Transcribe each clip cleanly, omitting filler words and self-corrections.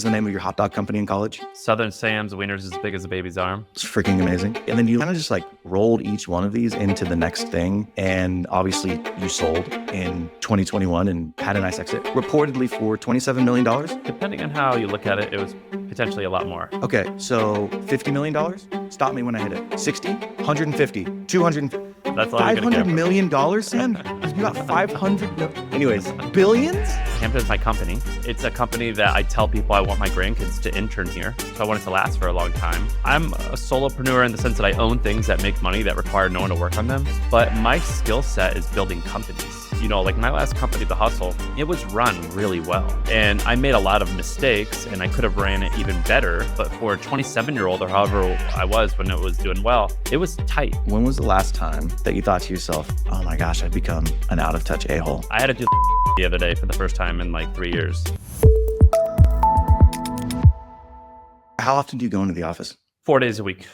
was the name of your hot dog company in college? Southern Sam's Wieners as big as a baby's arm. It's freaking amazing. And then you kind of just like rolled each one of these into the next thing. And obviously you sold in 2021 and had a nice exit, reportedly for $27 million. Depending on how you look at it, it was potentially a lot more. Okay, so $50 million? Stop me when I hit it. 60, 150, 250. That's all you're gonna $500 get. million, Sam? You got 500 million. Anyways, billions? Hampton is my company. It's a company that I tell people I want my grandkids to intern here. So I want it to last for a long time. I'm a solopreneur in the sense that I own things that make money that require no one to work on them. But my skill set is building companies. You know, like my last company, The Hustle, it was run really well. And I made a lot of mistakes and I could have ran it even better. But for a 27-year-old or however I was when it was doing well, it was tight. When was the last time that you thought to yourself, oh my gosh, I've become an out-of-touch a-hole? I had to do the other day for the first time in like 3 years. How often do you go into the office? 4 days a week,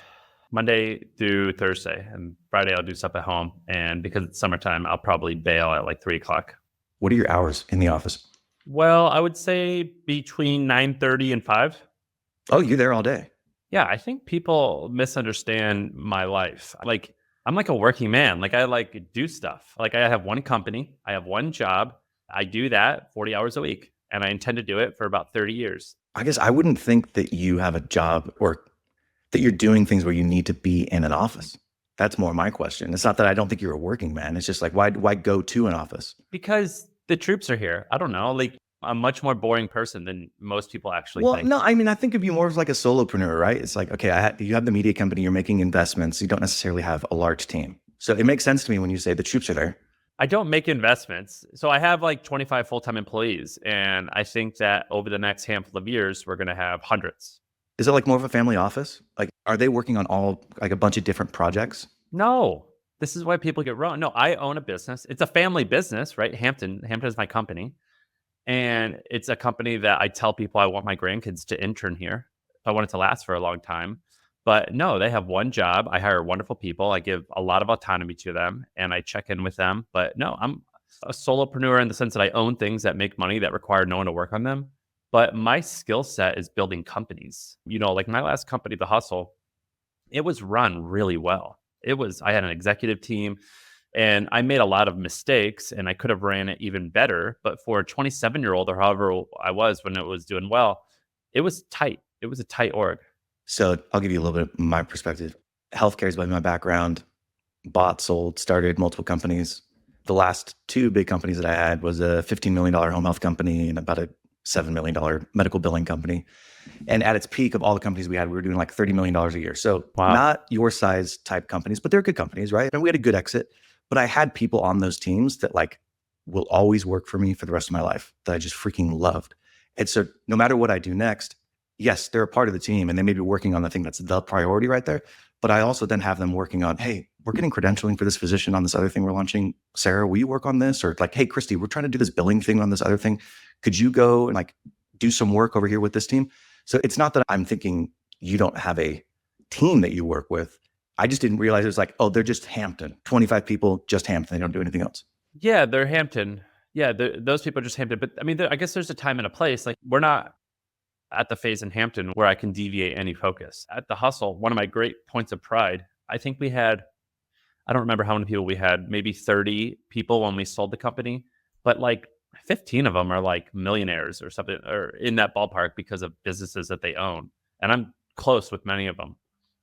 Monday through Thursday. And Friday I'll do stuff at home. And because it's summertime, I'll probably bail at like 3 o'clock. What are your hours in the office? Well, I would say between 9:30 and 5. Oh, you're there all day. Yeah, I think people misunderstand my life. Like, I'm like a working man. Like, I like do stuff. Like, I have one company, I have one job. I do that 40 hours a week, and I intend to do it for about 30 years. I guess I wouldn't think that you have a job or that you're doing things where you need to be in an office. That's more my question. It's not that I don't think you're a working man. It's just like, why go to an office? Because the troops are here. I don't know. Like, I'm a much more boring person than most people actually Well, think. no, I mean, I think of you more as like a solopreneur, right? It's like, okay, you have the media company, you're making investments. You don't necessarily have a large team. So it makes sense to me when you say the troops are there. I don't make investments. So I have like 25 full-time employees. And I think that over the next handful of years, we're going to have hundreds. Is it like more of a family office? Like, are they working on like a bunch of different projects? No, this is why people get wrong. No, I own a business. It's a family business, right? Hampton is my company. And it's a company that I tell people I want my grandkids to intern here. I want it to last for a long time. But no, they have one job. I hire wonderful people. I give a lot of autonomy to them and I check in with them. But no, I'm a solopreneur in the sense that I own things that make money that require no one to work on them. But my skill set is building companies. You know, like my last company, The Hustle, it was run really well. I had an executive team and I made a lot of mistakes and I could have ran it even better. But for a 27-year-old or however I was when it was doing well, it was tight. It was a tight org. So I'll give you a little bit of my perspective. Healthcare is by my background. Bought, sold, started multiple companies. The last two big companies that I had was a $15 million home health company and about a $7 million medical billing company. And at its peak of all the companies we had, we were doing like $30 million a year. So Not your size type companies, but they're good companies, right? And we had a good exit. But I had people on those teams that like will always work for me for the rest of my life that I just freaking loved. And so no matter what I do next, yes, they're a part of the team and they may be working on the thing that's the priority right there. But I also then have them working on, hey, we're getting credentialing for this physician on this other thing we're launching. Sarah, will you work on this? Or like, hey, Christy, we're trying to do this billing thing on this other thing. Could you go and like do some work over here with this team? So it's not that I'm thinking you don't have a team that you work with. I just didn't realize it was like, oh, they're just Hampton. 25 people, just Hampton. They don't do anything else. Yeah, they're Hampton. Yeah, those people are just Hampton. But I mean, I guess there's a time and a place. Like we're not at the phase in Hampton where I can deviate any focus. At The Hustle, one of my great points of pride, I think we had, I don't remember how many people we had, maybe 30 people when we sold the company, but like 15 of them are like millionaires or something, or in that ballpark because of businesses that they own. And I'm close with many of them,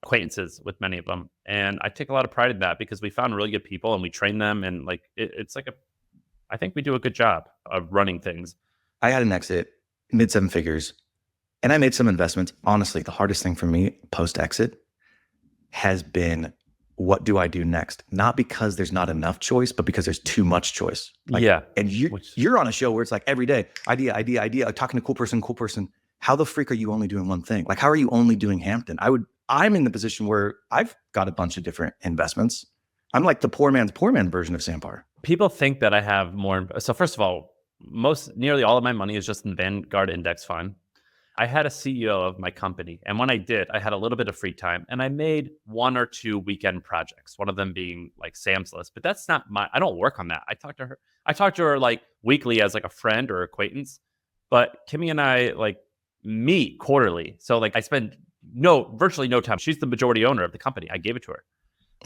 acquaintances with many of them. And I take a lot of pride in that because we found really good people and we train them. And like, it's like I think we do a good job of running things. I had an exit, mid 7 figures. And I made some investments. Honestly, the hardest thing for me post-exit has been, what do I do next? Not because there's not enough choice, but because there's too much choice. Like, yeah. And you're on a show where it's like every day, idea, talking to cool person. How the freak are you only doing one thing? Like, how are you only doing Hampton? I'm in the position where I've got a bunch of different investments. I'm like the poor man version of Sam Parr. People think that I have more. So first of all, nearly all of my money is just in the Vanguard Index Fund. I had a CEO of my company. And when I did, I had a little bit of free time and I made 1 or 2 weekend projects, one of them being like Sam's List. But that's not I don't work on that. I talk to her like weekly as like a friend or acquaintance. But Kimmy and I, like, meet quarterly. So like I spend virtually no time. She's the majority owner of the company. I gave it to her.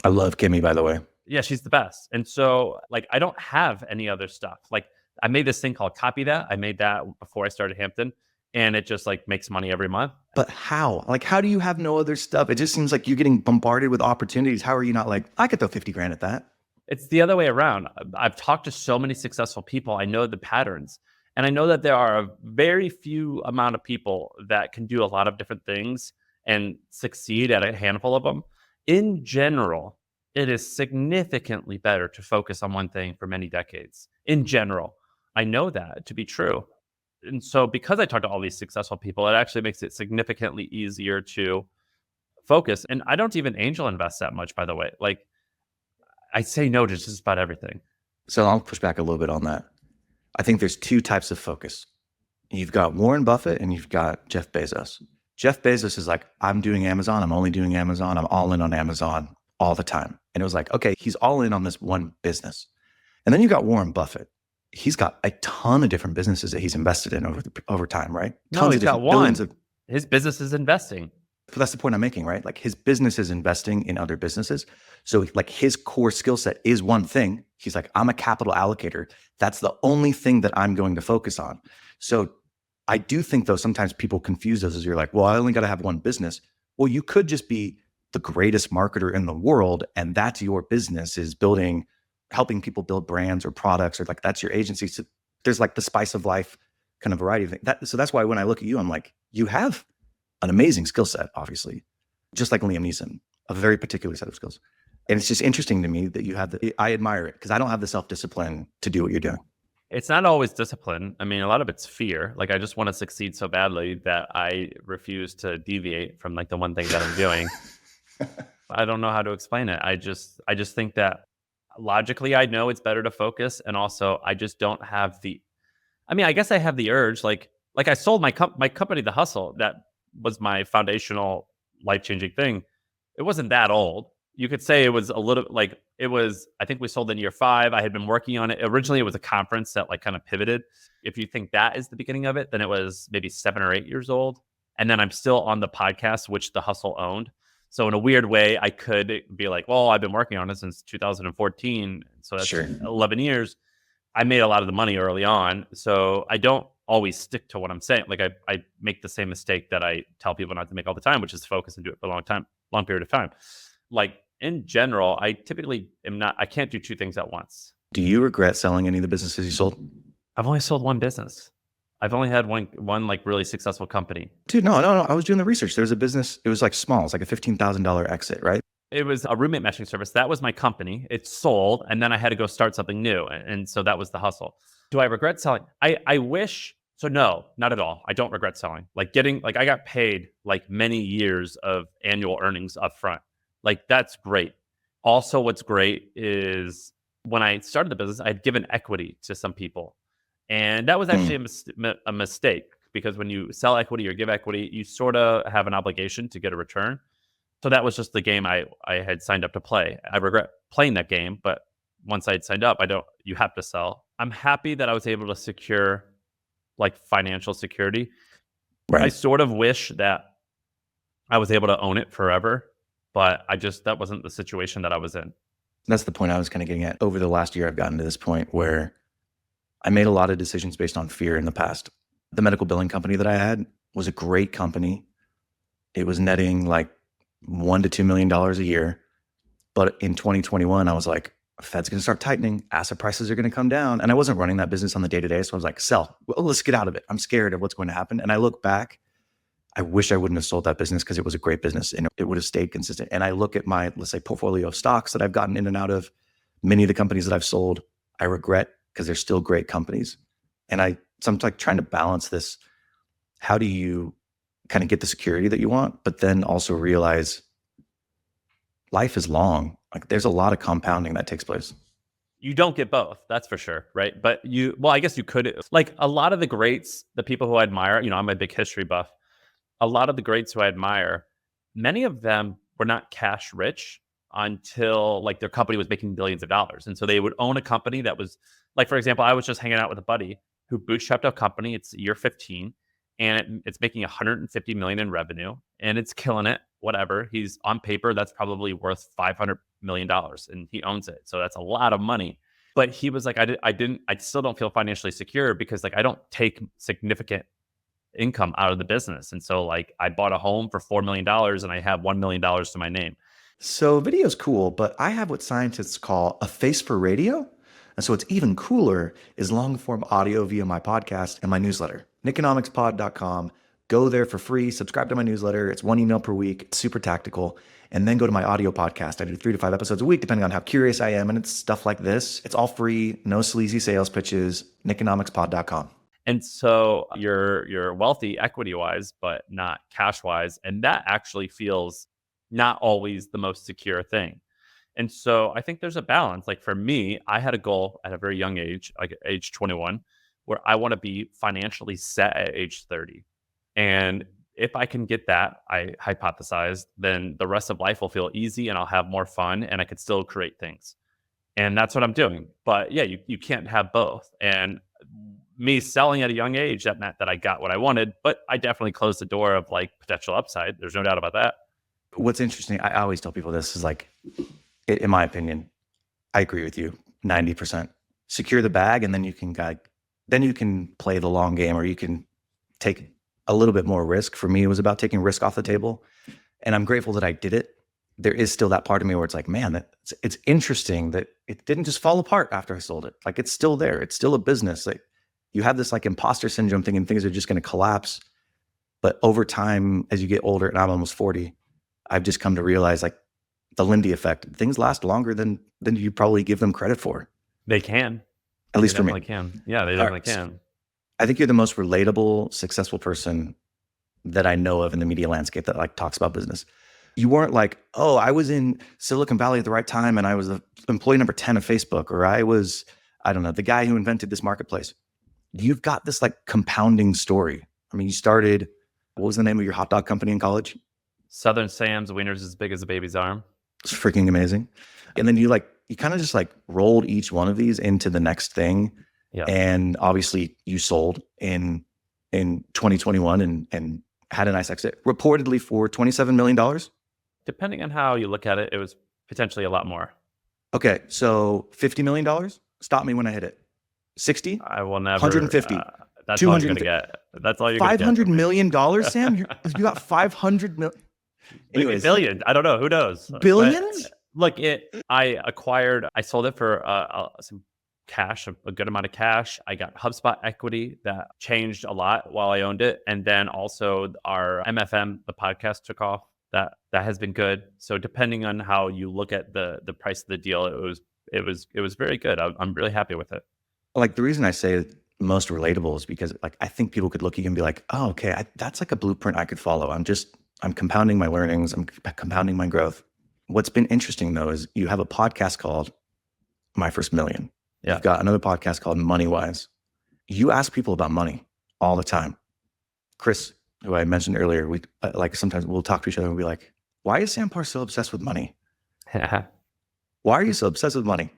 I love Kimmy, by the way. Yeah, she's the best. And so like I don't have any other stuff. Like I made this thing called Copy That. I made that before I started Hampton, and it just like makes money every month. But how? Like, how do you have no other stuff? It just seems like you're getting bombarded with opportunities. How are you not like, I could throw 50 grand at that? It's the other way around. I've talked to so many successful people. I know the patterns. And I know that there are a very few amount of people that can do a lot of different things and succeed at a handful of them. In general, it is significantly better to focus on one thing for many decades. In general, I know that to be true. And so because I talk to all these successful people, it actually makes it significantly easier to focus. And I don't even angel invest that much, by the way. Like I say no to just about everything. So I'll push back a little bit on that. I think there's two types of focus. You've got Warren Buffett and you've got Jeff Bezos. Jeff Bezos is like, I'm doing Amazon. I'm only doing Amazon. I'm all in on Amazon all the time. And it was like, okay, he's all in on this one business. And then you got Warren Buffett. He's got a ton of different businesses that he's invested in over time, right? No, he's got one. Of, his business is investing. But that's the point I'm making, right? Like his business is investing in other businesses. So like his core skill set is one thing. He's like, I'm a capital allocator. That's the only thing that I'm going to focus on. So I do think though, sometimes people confuse those as you're like, well, I only got to have one business. Well, you could just be the greatest marketer in the world. And that's your business, is helping people build brands or products, or like that's your agency. So there's like the spice of life kind of variety of things. So that's why when I look at you, I'm like, you have an amazing skill set, obviously, just like Liam Neeson, a very particular set of skills. And it's just interesting to me that you have I admire it because I don't have the self-discipline to do what you're doing. It's not always discipline. I mean, a lot of it's fear. Like I just want to succeed so badly that I refuse to deviate from like the one thing that I'm doing. I don't know how to explain it. I just think that logically I know it's better to focus. And also I just don't have I guess I have the urge, like I sold my company, The Hustle, that was my foundational life-changing thing. It wasn't that old. You could say it was a little like it was, I think we sold in year 5. I had been working on it. Originally it was a conference that like kind of pivoted. If you think that is the beginning of it, then it was maybe 7 or 8 years old. And then I'm still on the podcast, which The Hustle owned. So in a weird way, I could be like, well, I've been working on it since 2014. So that's Sure. 11 years. I made a lot of the money early on. So I don't always stick to what I'm saying. Like I make the same mistake that I tell people not to make all the time, which is focus and do it for a long period of time. Like in general, I typically I can't do 2 things at once. Do you regret selling any of the businesses you sold? I've only sold one business. I've only had one like really successful company. Dude, no. I was doing the research. There was a business. It was like small. It's like a $15,000 exit, right? It was a roommate matching service. That was my company. It sold, and then I had to go start something new. And so that was The Hustle. Do I regret selling? I wish. So no, not at all. I don't regret selling. Like I got paid like many years of annual earnings up front. Like that's great. Also, what's great is when I started the business, I'd given equity to some people. And that was actually a mistake, because when you sell equity or give equity, you sort of have an obligation to get a return. So that was just the game I had signed up to play. I regret playing that game, but once I'd signed up, you have to sell. I'm happy that I was able to secure like financial security. Right. I sort of wish that I was able to own it forever, but that wasn't the situation that I was in. That's the point I was kind of getting at. Over the last year, I've gotten to this point where I made a lot of decisions based on fear in the past. The medical billing company that I had was a great company. It was netting like $1 to $2 million a year. But in 2021, I was like, Fed's going to start tightening. Asset prices are going to come down. And I wasn't running that business on the day-to-day. So I was like, sell. Well, let's get out of it. I'm scared of what's going to happen. And I look back, I wish I wouldn't have sold that business because it was a great business and it would have stayed consistent. And I look at my, let's say, portfolio of stocks that I've gotten in and out of, many of the companies that I've sold, I regret because they're still great companies. And so I'm like trying to balance this. How do you kind of get the security that you want, but then also realize life is long. Like there's a lot of compounding that takes place. You don't get both, that's for sure, right? But I guess you could. Like a lot of the greats, the people who I admire, I'm a big history buff. A lot of the greats who I admire, many of them were not cash rich until like their company was making billions of dollars. And so they would own a company that was like, for example, I was just hanging out with a buddy who bootstrapped a company. It's year 15. it's making 150 million in revenue and it's killing it. Whatever. He's on paper, that's probably worth $500 million and he owns it. So that's a lot of money. But he was like, I still don't feel financially secure because like I don't take significant income out of the business. And so like I bought a home for $4 million and I have $1 million to my name. So video's cool, but I have what scientists call a face for radio. And so what's even cooler is long form audio via my podcast and my newsletter, nikonomicspod.com. Go there for free, subscribe to my newsletter. It's 1 email per week. It's super tactical. And then go to my audio podcast. I do 3 to 5 episodes a week, depending on how curious I am. And it's stuff like this. It's all free, no sleazy sales pitches, nikonomicspod.com. And so you're wealthy equity wise, but not cash wise. And that actually feels not always the most secure thing. And so I think there's a balance. Like for me, I had a goal at a very young age, like age 21, where I want to be financially set at age 30. And if I can get that, I hypothesized, then the rest of life will feel easy and I'll have more fun and I could still create things. And that's what I'm doing. But yeah, you can't have both. And me selling at a young age, that meant that I got what I wanted, but I definitely closed the door of like potential upside. There's no doubt about that. What's interesting, I always tell people this is like, in my opinion, I agree with you 90%. Secure the bag and then you can play the long game or you can take a little bit more risk. For me, it was about taking risk off the table. And I'm grateful that I did it. There is still that part of me where it's like, man, it's interesting that it didn't just fall apart after I sold it. Like it's still there. It's still a business. Like you have this like imposter syndrome thinking things are just going to collapse. But over time, as you get older, and I'm almost 40, I've just come to realize like the Lindy effect, things last longer than you probably give them credit for. They can. At least for me. They can. Yeah, they definitely can. I think you're the most relatable, successful person that I know of in the media landscape that like talks about business. You weren't like, oh, I was in Silicon Valley at the right time and I was the employee number 10 of Facebook, or I was, I don't know, the guy who invented this marketplace. You've got this like compounding story. I mean, you started, what was the name of your hot dog company in college? Southern Sam's, wieners as big as a baby's arm. It's freaking amazing. And then you kind of just like rolled each one of these into the next thing. Yeah. And obviously you sold in 2021 and had a nice exit, reportedly for $27 million. Depending on how you look at it, it was potentially a lot more. Okay. So $50 million. Stop me when I hit it. 60? I will never. 150. That's all you're going to get. That's all you're going to get. $500 million, Sam? You got $500 million. Anyways. Billion. I don't know. Who knows? Billions? But, look, I sold it for some cash, a good amount of cash. I got HubSpot equity that changed a lot while I owned it. And then also our MFM, the podcast took off. That has been good. So depending on how you look at the price of the deal, it was very good. I'm really happy with it. Like the reason I say most relatable is because like I think people could look at you and be like, oh, okay, that's like a blueprint I could follow. I'm compounding my learnings. I'm compounding my growth. What's been interesting though is you have a podcast called My First Million. Yeah. You've got another podcast called Money Wise. You ask people about money all the time. Chris, who I mentioned earlier, we like sometimes we'll talk to each other and we'll be like, why is Sam Parr so obsessed with money? Why are you so obsessed with money?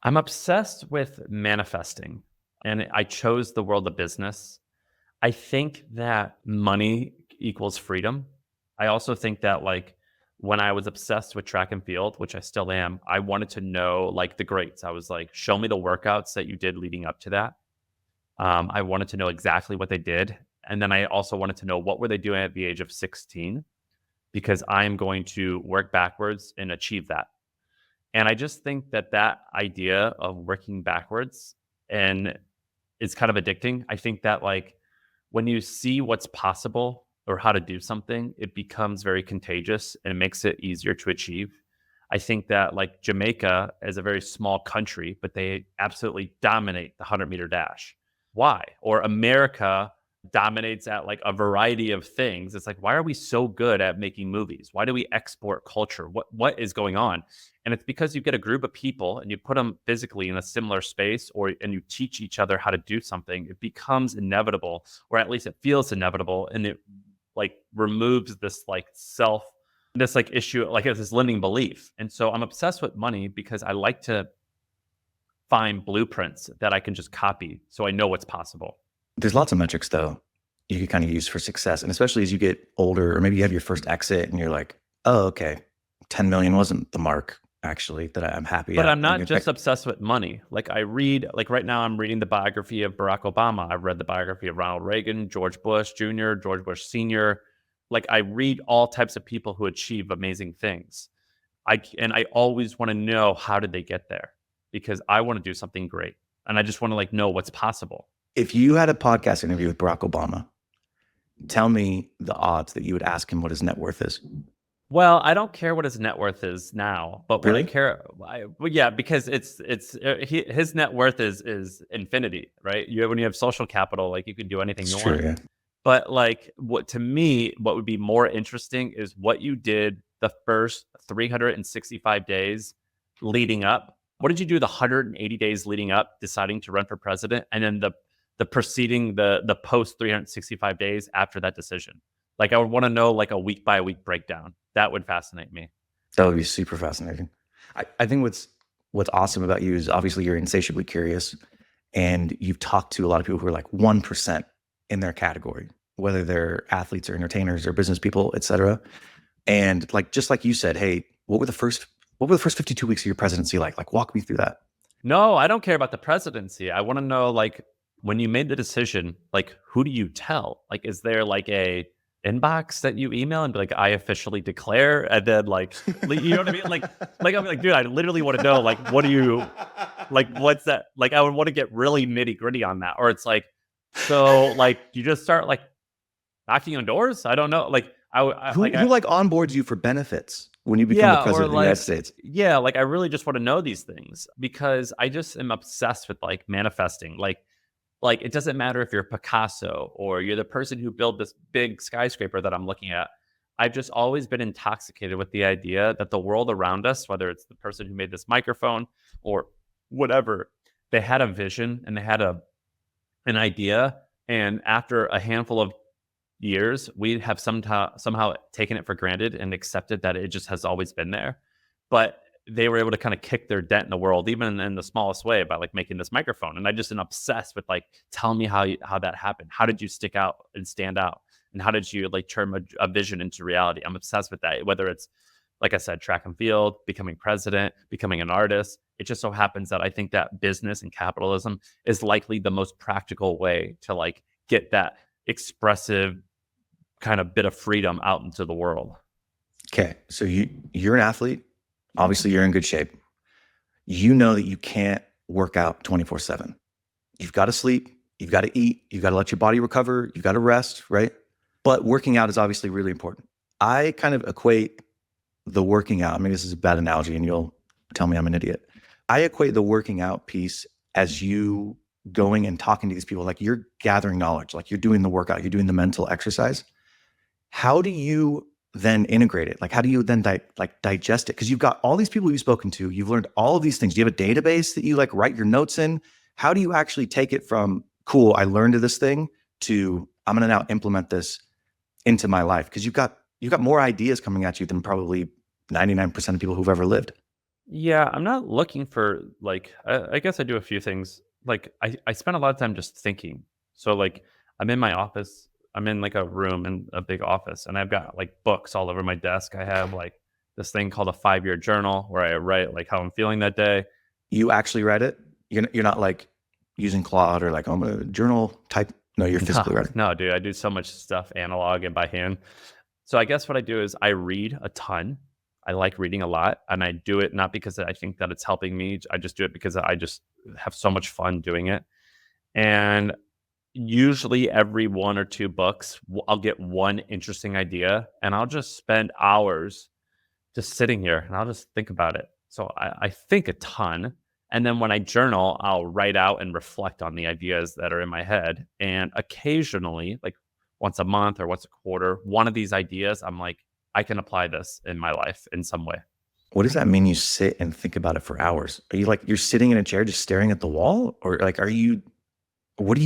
I'm obsessed with manifesting, and I chose the world of business. I think that money equals freedom. I also think that like when I was obsessed with track and field, which I still am, I wanted to know like the greats. I was like, show me the workouts that you did leading up to that. I wanted to know exactly what they did. And then I also wanted to know what were they doing at the age of 16, because I'm going to work backwards and achieve that. And I just think that idea of working backwards and it's kind of addicting. I think that like when you see what's possible or how to do something, it becomes very contagious and it makes it easier to achieve. I think that like Jamaica is a very small country, but they absolutely dominate the 100-meter dash. Why? Or America dominates at like a variety of things. It's like, why are we so good at making movies? Why do we export culture? What is going on? And it's because you get a group of people and you put them physically in a similar space, and you teach each other how to do something. It becomes inevitable, or at least it feels inevitable, and it like removes this like issue, like it's this limiting belief. And so I'm obsessed with money because I like to find blueprints that I can just copy so I know what's possible. There's lots of metrics though. you could kind of use for success. And especially as you get older, or maybe you have your first exit and you're like, oh, okay, 10 million wasn't the mark actually that I'm happy But at. I'm not just obsessed with money. Like I read, like right now I'm reading the biography of Barack Obama. I've read the biography of Ronald Reagan, George Bush Jr., George Bush Sr. Like I read all types of people who achieve amazing things. And I always want to know how did they get there because I want to do something great. And I just want to like know what's possible. If you had a podcast interview with Barack Obama, tell me the odds that you would ask him what his net worth is. Well, I don't care what his net worth is now, but Really? well, yeah, because his net worth is infinity, right? When you have social capital, like you can do anything you want. Yeah. But like, what would be more interesting is what you did the first 365 days leading up. What did you do the 180 days leading up, deciding to run for president, and then the preceding the post 365 days after that decision? Like I would want to know like a week by week breakdown. That would fascinate me. That would be super fascinating. I think what's awesome about you is obviously you're insatiably curious, and you've talked to a lot of people who are like 1% in their category, whether they're athletes or entertainers or business people, etc. And like just like you said, hey, what were the first 52 weeks of your presidency like? Like walk me through that. No, I don't care about the presidency. I want to know like when you made the decision, like who do you tell? Like is there like a inbox that you email and be like, I officially declare, and then like, you know what I mean? Like I'm like, dude, I literally want to know, like, what do you, like, what's that? Like, I would want to get really nitty gritty on that. Or it's like, so like, you just start like knocking on doors. I don't know. Like, who onboards you for benefits when you become the president of the United States? Yeah, like I really just want to know these things because I just am obsessed with like manifesting. Like it doesn't matter if you're Picasso or you're the person who built this big skyscraper that I'm looking at. I've just always been intoxicated with the idea that the world around us, whether it's the person who made this microphone or whatever, they had a vision and they had an idea. And after a handful of years, we have somehow taken it for granted and accepted that it just has always been there. But they were able to kind of kick their dent in the world, even in the smallest way, by like making this microphone. And I just am obsessed with like, tell me how that happened. How did you stick out and stand out? And how did you like turn a vision into reality? I'm obsessed with that. Whether it's, like I said, track and field, becoming president, becoming an artist. It just so happens that I think that business and capitalism is likely the most practical way to like get that expressive kind of bit of freedom out into the world. Okay. So you're an athlete. Obviously, you're in good shape. You know that you can't work out 24/7. You've got to sleep. You've got to eat. You've got to let your body recover. You've got to rest, right? But working out is obviously really important. I kind of equate the working out. Maybe this is a bad analogy and you'll tell me I'm an idiot. I equate the working out piece as you going and talking to these people, like you're gathering knowledge, like you're doing the workout, you're doing the mental exercise. How do you then integrate it? Like, how do you then digest it? Because you've got all these people you've spoken to, you've learned all of these things. Do you have a database that you like write your notes in? How do you actually take it from, cool, I learned this thing, to I'm going to now implement this into my life? Because you've got more ideas coming at you than probably 99% of people who've ever lived. Yeah, I'm not looking for like, I guess I do a few things. Like I spend a lot of time just thinking. So like I'm in my office. I'm in like a room in a big office and I've got like books all over my desk. I have like this thing called a 5-year journal where I write like how I'm feeling that day. You actually write it? You're not like using Claude or like, I'm a journal type. No, you're physically writing. No, dude, I do so much stuff analog and by hand. So I guess what I do is I read a ton. I like reading a lot and I do it not because I think that it's helping me. I just do it because I just have so much fun doing it. And usually every 1 or 2 books, I'll get one interesting idea and I'll just spend hours just sitting here and I'll just think about it. So I think a ton. And then when I journal, I'll write out and reflect on the ideas that are in my head. And occasionally, like once a month or once a quarter, one of these ideas, I'm like, I can apply this in my life in some way. What does that mean? You sit and think about it for hours? Are you like, you're sitting in a chair just staring at the wall? Or like, what are you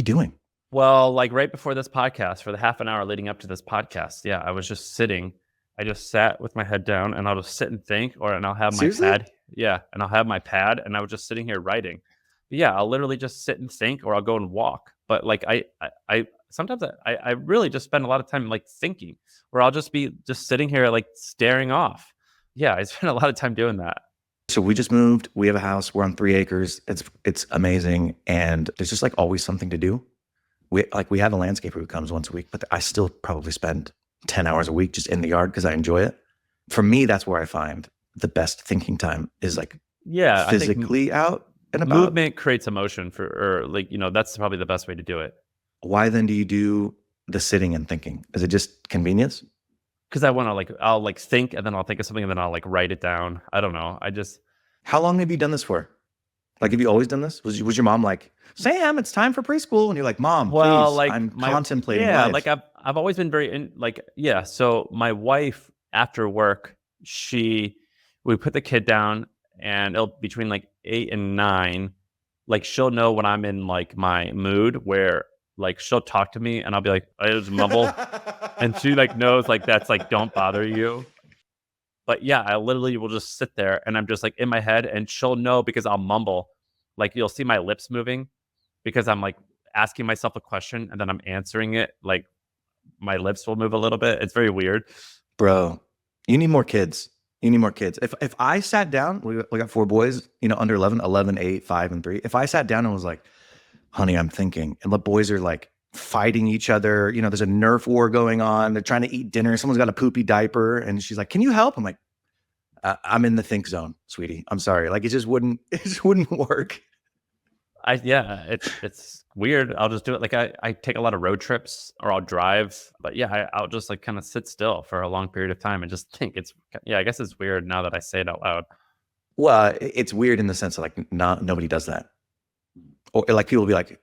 doing? Well, like right before this podcast, for the half an hour leading up to this podcast, yeah, I was just sitting. I just sat with my head down and I'll just sit and think, and I'll have my pad. Yeah, and I'll have my pad and I was just sitting here writing. But yeah, I'll literally just sit and think, or I'll go and walk. But like I sometimes I really just spend a lot of time like thinking, where I'll just be just sitting here like staring off. Yeah, I spend a lot of time doing that. So we just moved. We have a house. We're on 3 acres. It's amazing, and there's just like always something to do. We have a landscaper who comes once a week, but I still probably spend 10 hours a week just in the yard because I enjoy it. For me, that's where I find the best thinking time is like Yeah, I think physically out and about. movement creates emotion or like, that's probably the best way to do it. Why then do you do the sitting and thinking? Is it just convenience? Because I want to like, I'll like think and then I'll think of something and then I'll like write it down. I don't know. How long have you done this for? Like, have you always done this? Was your mom like, Sam, it's time for preschool? And you're like, Mom, well, please, like I'm contemplating yeah, life. like I've always been very yeah. So my wife after work, we put the kid down and it'll between like 8 and 9, like she'll know when I'm in like my mood where like she'll talk to me and I'll be like, I just mumble. And she like knows like that's like don't bother you. But yeah, I literally will just sit there and I'm just like in my head and she'll know because I'll mumble. Like you'll see my lips moving because I'm like asking myself a question and then I'm answering it. Like my lips will move a little bit. It's very weird. Bro, you need more kids. You need more kids. If I sat down, we got 4 boys, under 11, 8, 5, and 3. If I sat down and was like, honey, I'm thinking, and the boys are like fighting each other, there's a Nerf war going on. They're trying to eat dinner. Someone's got a poopy diaper. And she's like, can you help? I'm like, I'm in the think zone, sweetie. I'm sorry. Like it just wouldn't work. Yeah, it's weird. I'll just do it. Like I take a lot of road trips or I'll drive, but yeah, I'll just like kind of sit still for a long period of time and just think I guess it's weird now that I say it out loud. Well, it's weird in the sense of like nobody does that. Or like people will be like,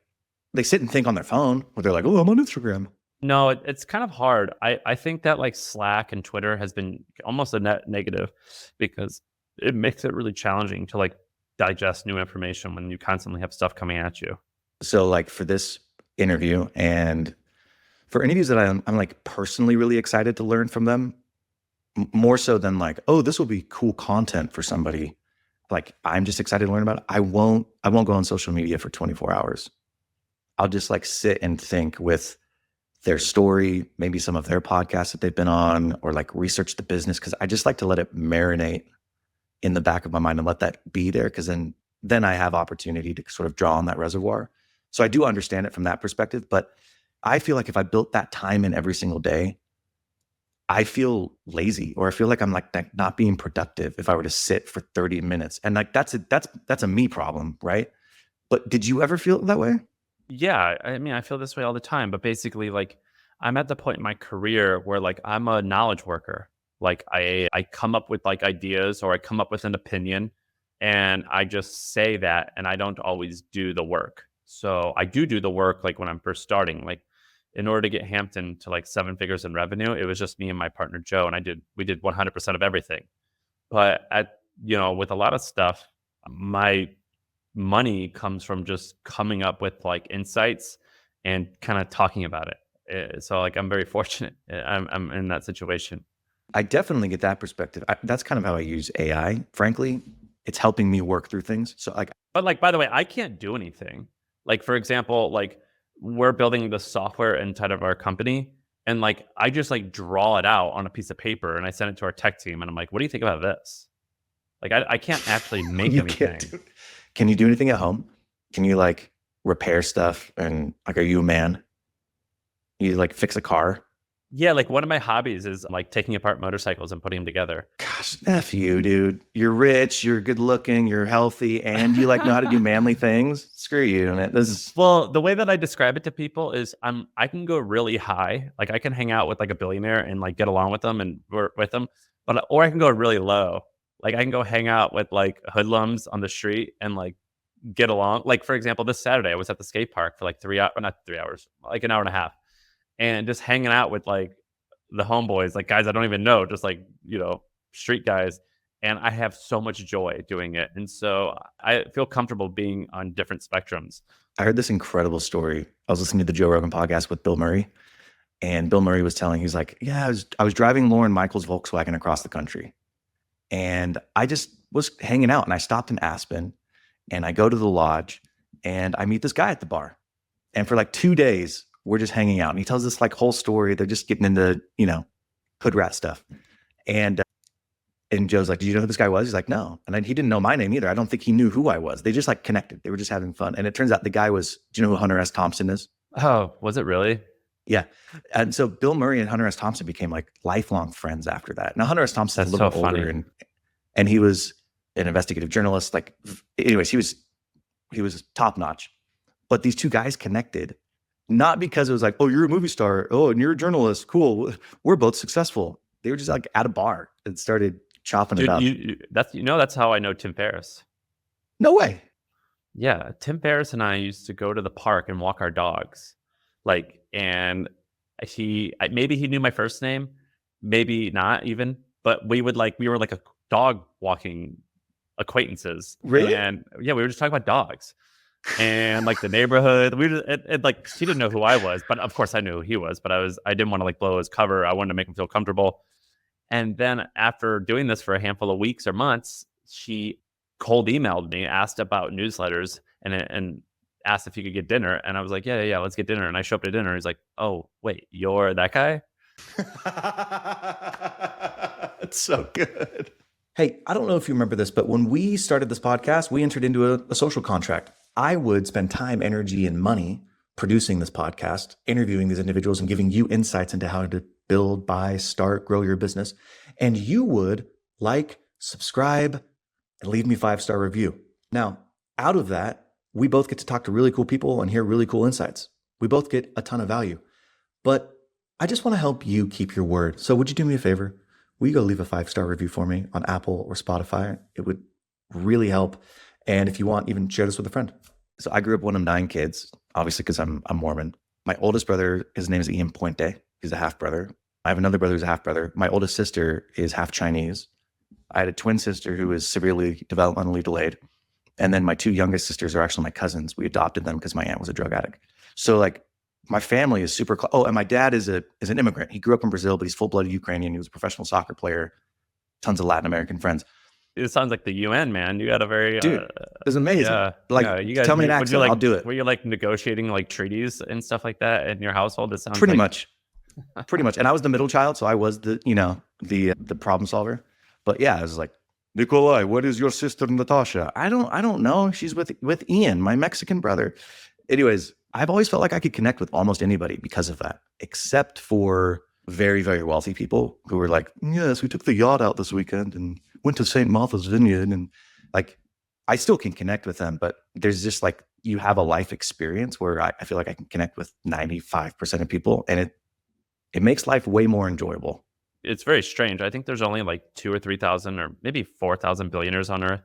they sit and think on their phone or they're like, oh, I'm on Instagram. No, it's kind of hard. I think that like Slack and Twitter has been almost a net negative because it makes it really challenging to like digest new information when you constantly have stuff coming at you. So like for this interview and for interviews that I'm like personally really excited to learn from them, more so than like, oh, this will be cool content for somebody. Like I'm just excited to learn about it. I won't go on social media for 24 hours. I'll just like sit and think with their story, maybe some of their podcasts that they've been on, or like research the business. Cause I just like to let it marinate in the back of my mind and let that be there. Cause then I have opportunity to sort of draw on that reservoir. So I do understand it from that perspective, but I feel like if I built that time in every single day, I feel lazy or I feel like I'm like not being productive if I were to sit for 30 minutes. And like that's a me problem, right? But did you ever feel that way? Yeah, I mean, I feel this way all the time, but basically, like, I'm at the point in my career where, like, I'm a knowledge worker. Like, I come up with like ideas or I come up with an opinion, and I just say that, and I don't always do the work. So I do the work like when I'm first starting. Like, in order to get Hampton to like 7 figures in revenue, it was just me and my partner Joe, and we did 100% of everything. But with a lot of stuff, my money comes from just coming up with like insights and kind of talking about it. So like I'm very fortunate. I'm in that situation. I definitely get that perspective. That's kind of how I use AI. Frankly, it's helping me work through things. So like, But like by the way, I can't do anything. Like for example, like we're building the software inside of our company, and like I just like draw it out on a piece of paper and I send it to our tech team, and I'm like, what do you think about this? Like I can't actually make you anything. Can you do anything at home? Can you like repair stuff? And like, are you a man? You like fix a car? Yeah, like one of my hobbies is like taking apart motorcycles and putting them together. Gosh, F you, dude. You're rich, you're good looking, you're healthy, and you like know how to do manly things. Screw you. And Well, the way that I describe it to people is I can go really high. Like I can hang out with like a billionaire and like get along with them and work with them. Or I can go really low. Like I can go hang out with like hoodlums on the street and like get along. Like for example, this Saturday I was at the skate park for like 3 hours, not 3 hours, like an hour and a half. And just hanging out with like the homeboys, like guys I don't even know, just like, street guys. And I have so much joy doing it. And so I feel comfortable being on different spectrums. I heard this incredible story. I was listening to the Joe Rogan podcast with Bill Murray. And Bill Murray was telling, he's like, yeah, I was driving Lauren Michaels' Volkswagen across the country. And I just was hanging out and I stopped in Aspen and I go to the lodge and I meet this guy at the bar. And for like 2 days, we're just hanging out. And he tells this like whole story. They're just getting into, hood rat stuff. And Joe's like, "Did you know who this guy was?" He's like, "No." And he didn't know my name either. I don't think he knew who I was. They just like connected. They were just having fun. And it turns out the guy was, do you know who Hunter S. Thompson is? Oh, was it really? Yeah. And so Bill Murray and Hunter S. Thompson became like lifelong friends after that. Now, Hunter S. Thompson's a little bit older and he was an investigative journalist. Like, anyways, he was top notch. But these two guys connected, not because it was like, "Oh, you're a movie star. Oh, and you're a journalist. Cool. We're both successful." They were just like at a bar and started chopping it up. That's how I know Tim Ferriss. No way. Yeah, Tim Ferriss and I used to go to the park and walk our dogs. And maybe he knew my first name, maybe not even, but we were like a dog walking acquaintances. Really? And yeah, we were just talking about dogs and like the neighborhood. He didn't know who I was, but of course I knew who he was, but I didn't want to like blow his cover. I wanted to make him feel comfortable. And then after doing this for a handful of weeks or months, she cold emailed me, asked about newsletters and asked if he could get dinner. And I was like, yeah, let's get dinner. And I show up to dinner. He's like, "Oh, wait, you're that guy?" It's so good. Hey, I don't know if you remember this, but when we started this podcast, we entered into a social contract. I would spend time, energy, and money producing this podcast, interviewing these individuals and giving you insights into how to build, buy, start, grow your business. And you would like, subscribe, and leave me a 5-star review. Now, out of that, we both get to talk to really cool people and hear really cool insights. We both get a ton of value. But I just want to help you keep your word. So would you do me a favor? Will you go leave a 5-star review for me on Apple or Spotify? It would really help. And if you want, even share this with a friend. So I grew up one of 9 kids, obviously because I'm Mormon. My oldest brother, his name is Ian Puente. He's a half brother. I have another brother who's a half brother. My oldest sister is half Chinese. I had a twin sister who is severely developmentally delayed. And then my 2 youngest sisters are actually my cousins. We adopted them because my aunt was a drug addict. So like my family is super close. Oh, and my dad is an immigrant. He grew up in Brazil, but he's full-blooded Ukrainian. He was a professional soccer player, tons of Latin American friends. It sounds like the UN, man. You got a very... Dude, it was amazing. Yeah, you guys, tell me an accent, I'll do it. Were you like negotiating like treaties and stuff like that in your household? It sounds pretty much. And I was the middle child, so I was the problem solver. But yeah, I was like, "Nikolai, what is your sister Natasha?" I don't know. She's with Ian, my Mexican brother. Anyways, I've always felt like I could connect with almost anybody because of that, except for very, very wealthy people who were like, "Yes, we took the yacht out this weekend and went to St. Martha's Vineyard." And like, I still can connect with them, but there's just like, you have a life experience where I feel like I can connect with 95% of people, and it makes life way more enjoyable. It's very strange. I think there's only like 2,000 or 3,000 or maybe 4,000 billionaires on Earth.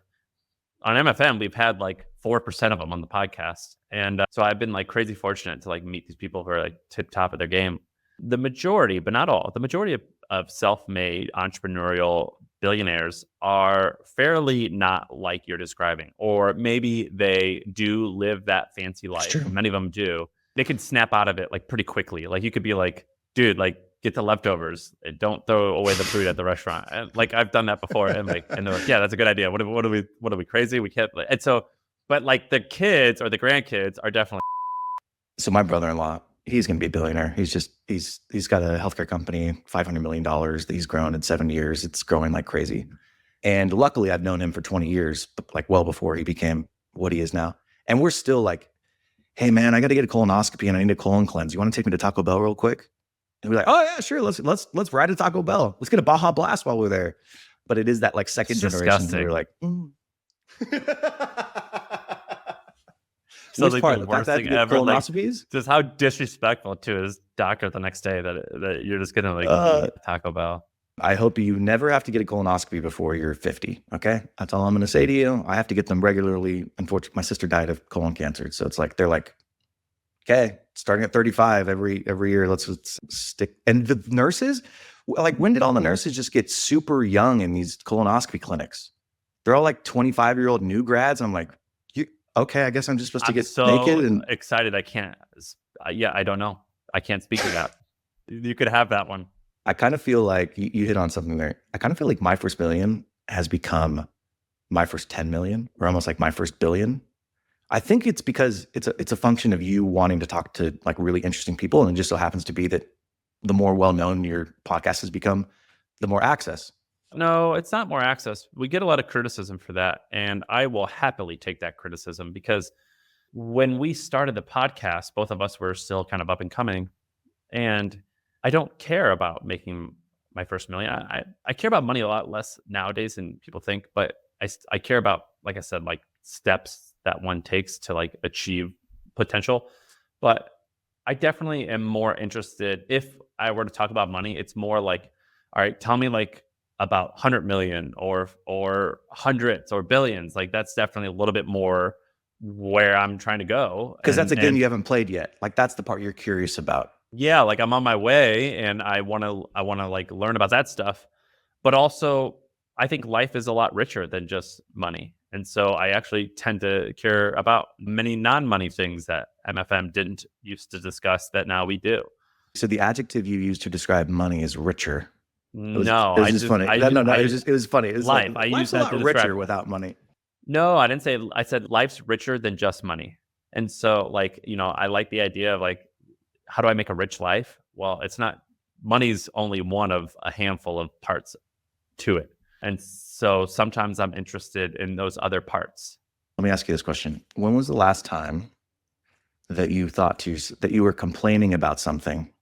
On MFM, we've had like 4% of them on the podcast. And so I've been like crazy fortunate to like meet these people who are like tip top of their game. The majority, but not all, the majority of self-made entrepreneurial billionaires are fairly not like you're describing, or maybe they do live that fancy life. Many of them do. They can snap out of it like pretty quickly. Like you could be like, "Dude, like get the leftovers. Don't throw away the food at the restaurant." And like I've done that before, and they're like, "Yeah, that's a good idea. What are we crazy? We can't." And so, but like the kids or the grandkids are definitely. So my brother-in-law, he's going to be a billionaire. He's got a healthcare company, $500 million that he's grown in 7 years. It's growing like crazy. And luckily I've known him for 20 years, like well before he became what he is now. And we're still like, "Hey man, I got to get a colonoscopy and I need a colon cleanse. You want to take me to Taco Bell real quick?" And we're like, "Oh yeah, sure. Let's ride to Taco Bell. Let's get a Baja Blast while we're there." But it is that like second generation where you're like, So like the worst thing ever. Colonoscopies? Like, just how disrespectful to his doctor the next day that you're just gonna like Taco Bell. I hope you never have to get a colonoscopy before you're 50. Okay, that's all I'm going to say to you. I have to get them regularly. Unfortunately, my sister died of colon cancer, so it's like they're like, "Okay, starting at 35 every year, let's stick." And the nurses, like, when did all the nurses just get super young in these colonoscopy clinics? They're all like 25-year-old new grads. I'm like, okay, I guess I'm just supposed to get so naked and excited. I can't. I don't know. I can't speak to that. You could have that one. I kind of feel like you hit on something there. I kind of feel like my first million has become my first 10 million, or almost like my first billion. I think it's because it's a function of you wanting to talk to like really interesting people, and it just so happens to be that the more well-known your podcast has become, the more access. No, it's not more access. We get a lot of criticism for that. And I will happily take that criticism because when we started the podcast, both of us were still kind of up and coming. And I don't care about making my first million. I care about money a lot less nowadays than people think, but I care about, like I said, like steps that one takes to like achieve potential. But I definitely am more interested. If I were to talk about money, it's more like, all right, tell me like about 100 million or hundreds or billions. Like that's definitely a little bit more where I'm trying to go. Because that's a game And you haven't played yet. Like that's the part you're curious about. yeah, like I'm on my way and I want to like learn about that stuff. But also I think life is a lot richer than just money. And so I actually tend to care about many non-money things that MFM didn't used to discuss that now we do. So the adjective you used to describe money is richer. No, It was just funny. It was funny. It was life. like I life's use a that lot to describe richer without money. No, I didn't say. I said life's richer than just money. And so, like, I like the idea of like, how do I make a rich life? Well, it's not. Money's only one of a handful of parts to it, and so sometimes I'm interested in those other parts. Let me ask you this question: when was the last time that you that you were complaining about something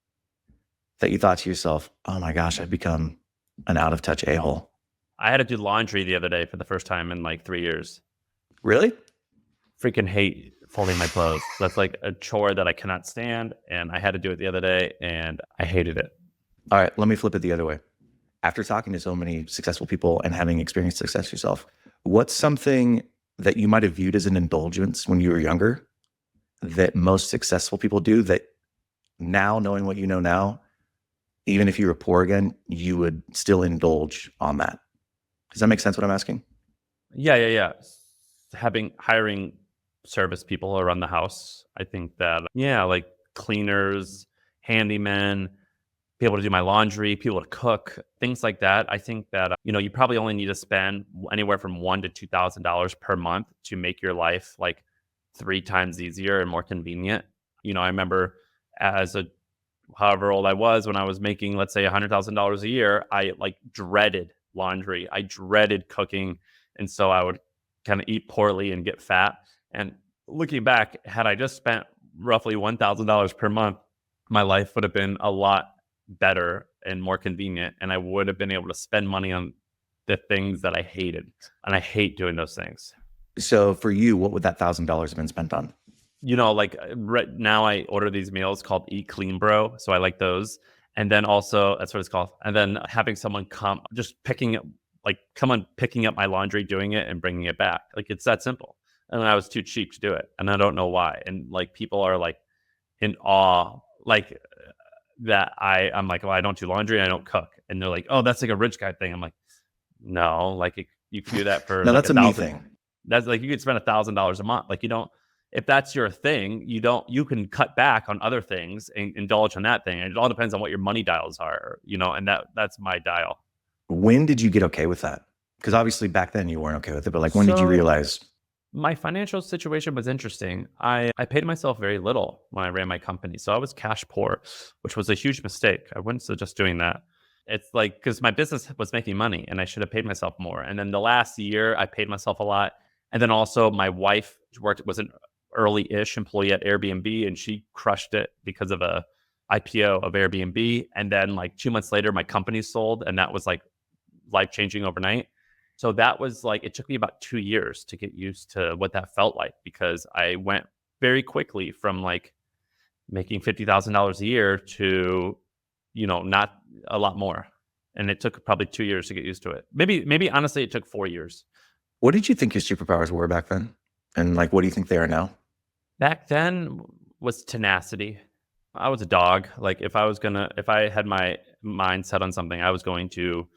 that you thought to yourself, "Oh my gosh, I've become an out of touch a-hole"? I had to do laundry the other day for the first time in like 3 years. Really? Freaking hate folding my clothes. That's like a chore that I cannot stand, and I had to do it the other day, and I hated it. All right, let me flip it the other way. After talking to so many successful people and having experienced success yourself, what's something that you might have viewed as an indulgence when you were younger that most successful people do that now, knowing what you know now, even if you were poor again, you would still indulge on that? Does that make sense what I'm asking? Yeah. Hiring service people around the house. I think that, yeah, like cleaners, handymen, people to do my laundry, people to cook, things like that. I think that, you probably only need to spend anywhere from $1,000 to $2,000 per month to make your life like 3 times easier and more convenient. I remember however old I was when I was making, let's say $100,000 a year, I like dreaded laundry. I dreaded cooking. And so I would kind of eat poorly and get fat. And looking back, had I just spent roughly $1,000 per month, my life would have been a lot better and more convenient. And I would have been able to spend money on the things that I hated. And I hate doing those things. So for you, what would that $1,000 have been spent on? Like right now I order these meals called Eat Clean Bro. So I like those. And then also, that's what it's called. And then having someone come picking up my laundry, doing it and bringing it back. Like it's that simple. And I was too cheap to do it. And I don't know why. And like people are like in awe, like that I'm like, well, I don't do laundry and I don't cook. And they're like, oh, that's like a rich guy thing. I'm like, no, like you can do that for No, like that's a me thing. That's like, you could spend $1,000 a month. Like if that's your thing, you can cut back on other things and indulge in that thing. And it all depends on what your money dials are, and that's my dial. When did you get okay with that? Because obviously back then you weren't okay with it, but like when did you realize? My financial situation was interesting. I paid myself very little when I ran my company. So I was cash poor, which was a huge mistake. I wouldn't suggest doing that. It's like, because my business was making money and I should have paid myself more. And then the last year I paid myself a lot. And then also my wife was an early-ish employee at Airbnb, and she crushed it because of a IPO of Airbnb. And then like 2 months later, my company sold, and that was like life-changing overnight. So that was like, it took me about 2 years to get used to what that felt like, because I went very quickly from like making $50,000 a year to, not a lot more. And it took probably 2 years to get used to it. Maybe honestly, it took 4 years. What did you think your superpowers were back then? And like, what do you think they are now? Back then was tenacity. I was a dog. Like if I had my mind set on something, I was going to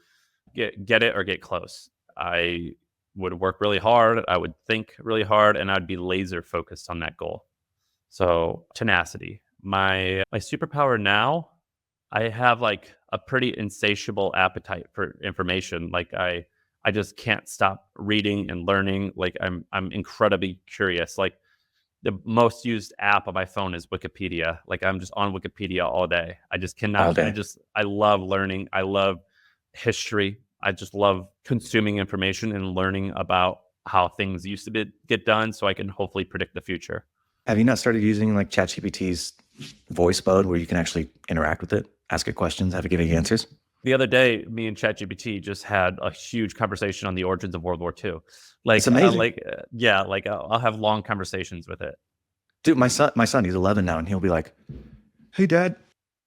get it or get close. I would work really hard. I would think really hard, and I'd be laser focused on that goal. So tenacity. My superpower now, I have like a pretty insatiable appetite for information. Like I just can't stop reading and learning. Like I'm incredibly curious. Like the most used app on my phone is Wikipedia. Like I'm just on Wikipedia all day. I just All cannot. day. I love learning. I love history. I just love consuming information and learning about how things used to get done, so I can hopefully predict the future. Have you not started using like ChatGPT's voice mode where you can actually interact with it, ask it questions, have it give you answers? The other day, me and ChatGPT just had a huge conversation on the origins of World War II. It's amazing. Yeah, like I'll have long conversations with it. Dude, my son, he's 11 now, and he'll be like, "Hey, Dad,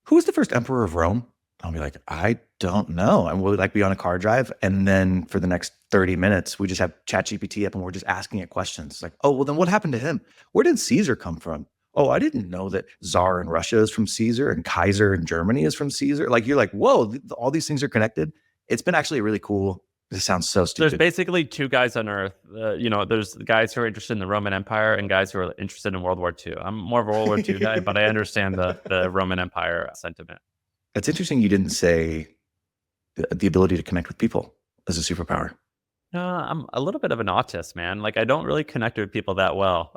who was the first emperor of Rome?" I'll be like, "I don't know." And we'll like be on a car drive, and then for the next 30 minutes, we just have ChatGPT up, and we're just asking it questions. It's like, "Oh, well, then what happened to him? Where did Caesar come from? Oh, I didn't know that Tsar in Russia is from Caesar, and Kaiser in Germany is from Caesar." Like you're like, "Whoa, all these things are connected." It's been actually really cool. This sounds so There's stupid. basically two guys on Earth. There's the guys who are interested in the Roman Empire and guys who are interested in World War II. I'm more of a World War II guy, but I understand the Roman Empire sentiment. It's interesting you didn't say the ability to connect with people as a superpower. I'm a little bit of an autist, man. Like I don't really connect with people that well.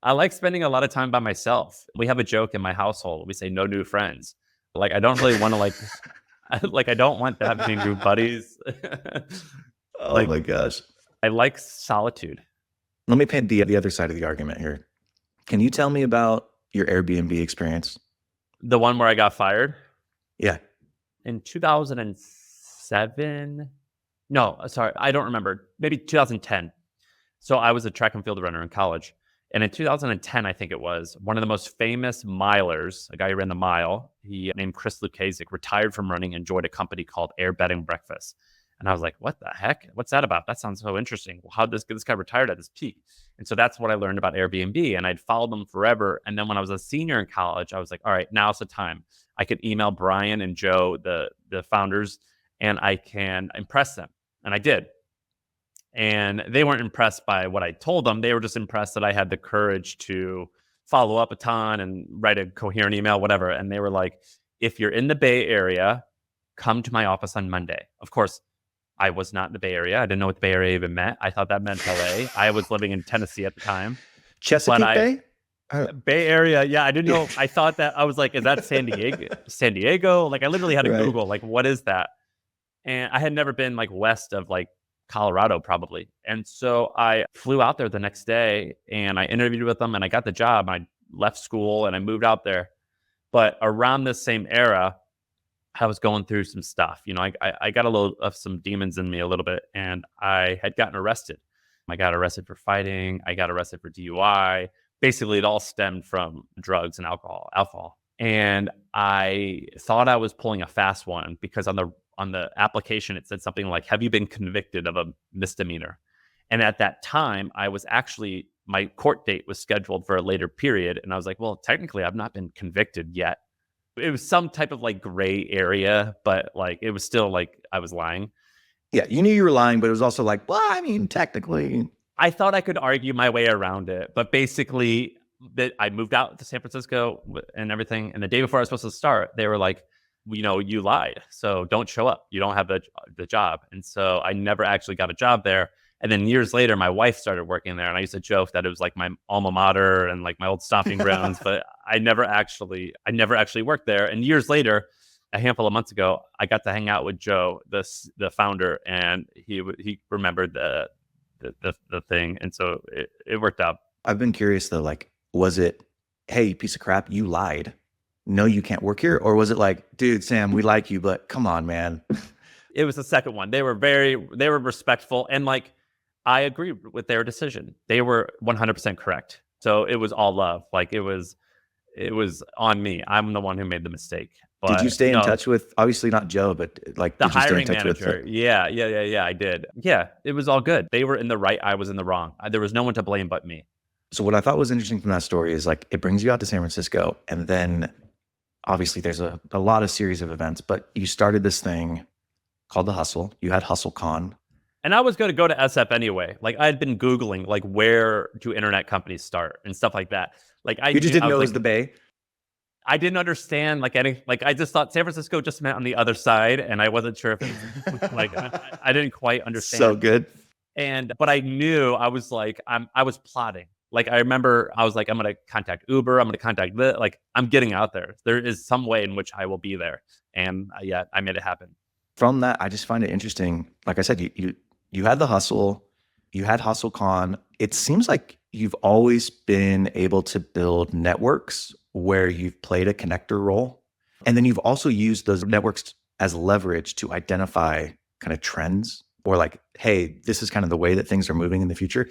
I like spending a lot of time by myself. We have a joke in my household. We say no new friends. Like I don't really want to I don't want that many new buddies. Oh Like my gosh. I like solitude. Let me paint the other side of the argument here. Can you tell me about your Airbnb experience? The one where I got fired Yeah. in 2007. No, sorry, I don't remember. Maybe 2010. So I was a track and field runner in college. And in 2010, I think it was, one of the most famous milers, a guy who ran the mile, he named Chris Lukasik, retired from running and joined a company called Air Bed and Breakfast. And I was like, what the heck? What's that about? That sounds so interesting. Well, how did this guy retired at his peak? And so that's what I learned about Airbnb. And I'd followed them forever. And then when I was a senior in college, I was like, all right, now's the time. I could email Brian and Joe, the founders, and I can impress them. And I did. And they weren't impressed by what I told them. They were just impressed that I had the courage to follow up a ton and write a coherent email, whatever. And they were like, if you're in the Bay Area, come to my office on Monday. Of course, I was not in the Bay Area. I didn't know what the Bay Area even meant. I thought that meant LA. I was living in Tennessee at the time. Chesapeake Bay? Bay Area, yeah, I didn't know. I thought that, I was like, is that San Diego? San Diego? Like I literally had to Right. Google, like, what is that? And I had never been like west of like Colorado probably. And so I flew out there the next day and I interviewed with them and I got the job. I left school and I moved out there. But around this same era, I was going through some stuff. I got a little of some demons in me a little bit, and I had gotten arrested. I got arrested for fighting. I got arrested for DUI. Basically, it all stemmed from drugs and alcohol. And I thought I was pulling a fast one because on the application, it said something like, have you been convicted of a misdemeanor? And at that time, my court date was scheduled for a later period. And I was like, well, technically, I've not been convicted yet. It was some type of like gray area, but like it was still like I was lying. Yeah, you knew you were lying, but it was also like, well, I mean, technically. I thought I could argue my way around it, but basically I moved out to San Francisco and everything. And the day before I was supposed to start, they were like, you lied, so don't show up. You don't have the job. And so I never actually got a job there. And then years later, my wife started working there, and I used to joke that it was like my alma mater and like my old stomping grounds. But I never actually worked there. And years later, a handful of months ago, I got to hang out with Joe, the founder, and he remembered the thing, and so it worked out. I've been curious though, like, was it, hey, you piece of crap, you lied, no, you can't work here? Or was it like, dude, Sam, we like you, but come on, man? It was the second one. They were respectful, and like I agree with their decision. They were 100% correct. So it was all love. Like it was on me. I'm the one who made the mistake. But, did you stay in touch with, obviously not Joe, but like the did you stay in hiring touch manager? with Yeah, I did. Yeah, it was all good. They were in the right. I was in the wrong. There was no one to blame but me. So what I thought was interesting from that story is like, it brings you out to San Francisco, and then obviously there's a lot of series of events, but you started this thing called The Hustle. You had HustleCon. And I was going to go to SF anyway. Like I had been Googling like where do internet companies start and stuff like that. Like You just didn't know it was the Bay? I didn't understand like I just thought San Francisco just meant on the other side, and I wasn't sure if it was like I didn't quite understand. So good. But I knew I was like I was plotting. Like I remember I was like, I'm going to contact Uber. I'm going to contact this. Like I'm getting out there. There is some way in which I will be there. And yeah, I made it happen. From that, I just find it interesting. Like I said, you had the hustle, you had HustleCon. It seems like you've always been able to build networks where you've played a connector role. And then you've also used those networks as leverage to identify kind of trends or like, hey, this is kind of the way that things are moving in the future.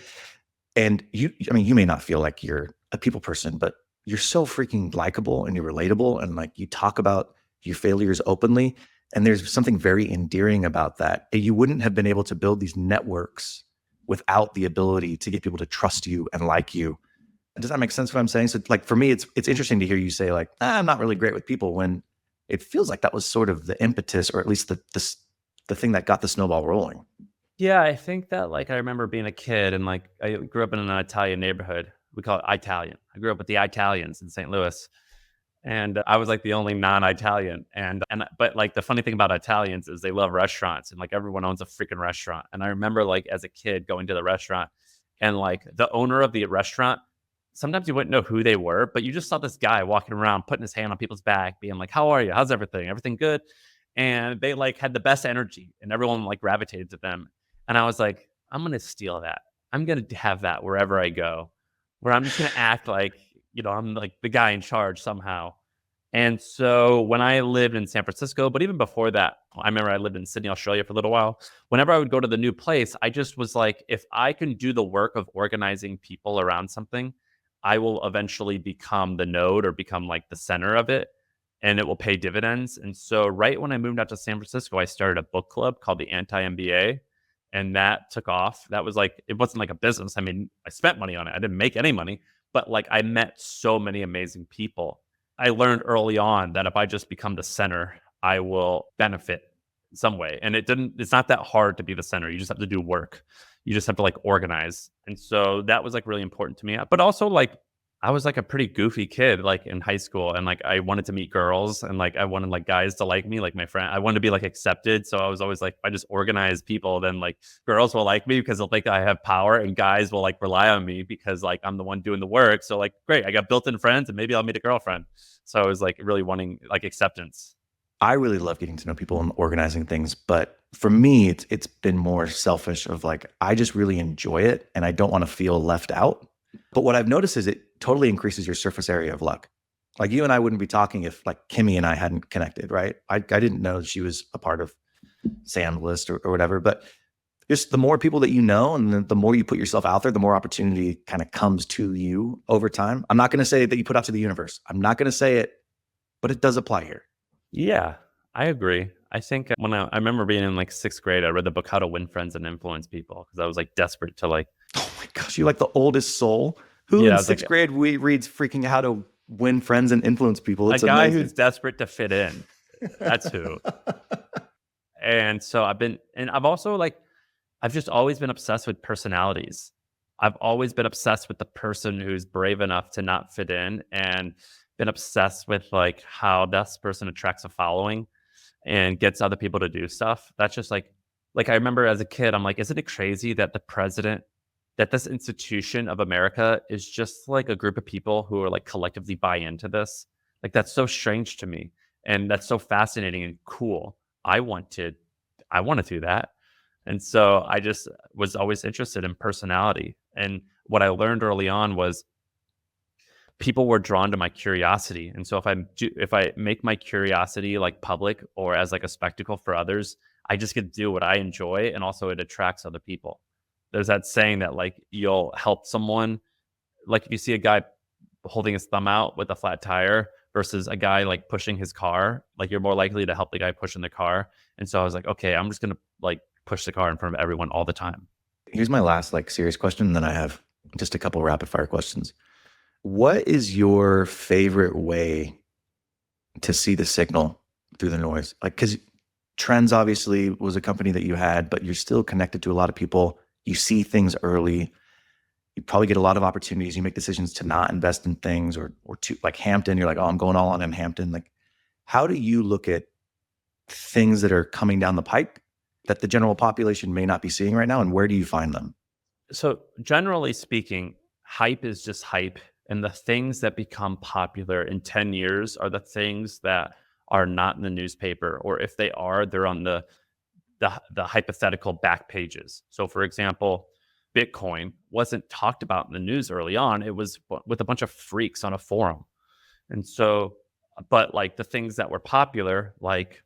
And I mean, you may not feel like you're a people person, but you're so freaking likable and you're relatable and like you talk about your failures openly. And there's something very endearing about that. You wouldn't have been able to build these networks without the ability to get people to trust you and like you. Does that make sense what I'm saying? So like for me, it's interesting to hear you say like, I'm not really great with people when it feels like that was sort of the impetus or at least the thing that got the snowball rolling. Yeah, I think that like I remember being a kid and like I grew up in an Italian neighborhood. We call it Italian. I grew up with the Italians in St. Louis. And I was like the only non-Italian. And but like the funny thing about Italians is they love restaurants and like everyone owns a freaking restaurant. And I remember like as a kid going to the restaurant and like the owner of the restaurant, sometimes you wouldn't know who they were, but you just saw this guy walking around putting his hand on people's back, being like, "How are you? How's everything? Everything good?" And they like had the best energy and everyone like gravitated to them. And I was like, I'm gonna steal that. I'm gonna have that wherever I go, where I'm just gonna act like, I'm like the guy in charge somehow. And so when I lived in San Francisco, but even before that, I remember I lived in Sydney, Australia for a little while. Whenever I would go to the new place, I just was like, if I can do the work of organizing people around something, I will eventually become the node or become like the center of it and it will pay dividends. And so right when I moved out to San Francisco, I started a book club called the Anti-MBA and that took off. That was like, it wasn't like a business. I mean, I spent money on it. I didn't make any money, but like I met so many amazing people. I learned early on that if I just become the center, I will benefit in some way. And it's not that hard to be the center. You just have to do work. You just have to like organize. And so that was like really important to me. But also like I was like a pretty goofy kid like in high school and like I wanted to meet girls and like I wanted like guys to like me, like my friend. I wanted to be like accepted. So I was always like, if I just organize people, then like girls will like me because they'll think I have power and guys will like rely on me because like I'm the one doing the work. So like, great, I got built-in friends and maybe I'll meet a girlfriend. So I was like really wanting like acceptance. I really love getting to know people and organizing things, but for me, it's been more selfish of like, I just really enjoy it and I don't want to feel left out. But what I've noticed is it totally increases your surface area of luck. Like you and I wouldn't be talking if like Kimmy and I hadn't connected, right? I didn't know she was a part of Sam's list or whatever, but just the more people that you know and the more you put yourself out there, the more opportunity kind of comes to you over time. I'm not going to say that you put out to the universe. I'm not going to say it, but it does apply here. Yeah, I agree. I think when I remember being in like sixth grade, I read the book How to Win Friends and Influence People because I was like desperate to like. Oh my gosh, you're like the oldest soul. Who in sixth grade reads freaking How to Win Friends and Influence People? It's a guy who's desperate to fit in. That's who. And so I've also like, I've just always been obsessed with personalities. I've always been obsessed with the person who's brave enough to not fit in and been obsessed with like how this person attracts a following and gets other people to do stuff. That's just like I remember as a kid, I'm like, isn't it crazy that that this institution of America is just like a group of people who are like collectively buy into this? Like that's so strange to me. And that's so fascinating and cool. I want to do that. And so I just was always interested in personality. And what I learned early on was people were drawn to my curiosity. And so if I make my curiosity like public or as like a spectacle for others, I just get to do what I enjoy. And also it attracts other people. There's that saying that like you'll help someone. Like if you see a guy holding his thumb out with a flat tire versus a guy like pushing his car, like you're more likely to help the guy pushing the car. And so I was like, okay, I'm just going to like push the car in front of everyone all the time. Here's my last like serious question. And then I have just a couple rapid fire questions. What is your favorite way to see the signal through the noise? Like, because Trends obviously was a company that you had, but you're still connected to a lot of people. You see things early. You probably get a lot of opportunities. You make decisions to not invest in things or to like Hampton. You're like, oh, I'm going all in Hampton. Like, how do you look at things that are coming down the pike that the general population may not be seeing right now? And where do you find them? So generally speaking, hype is just hype. And the things that become popular in 10 years are the things that are not in the newspaper, or if they are, they're on the hypothetical back pages. So for example, Bitcoin wasn't talked about in the news early on. It was with a bunch of freaks on a forum. And so, but like the things that were popular, like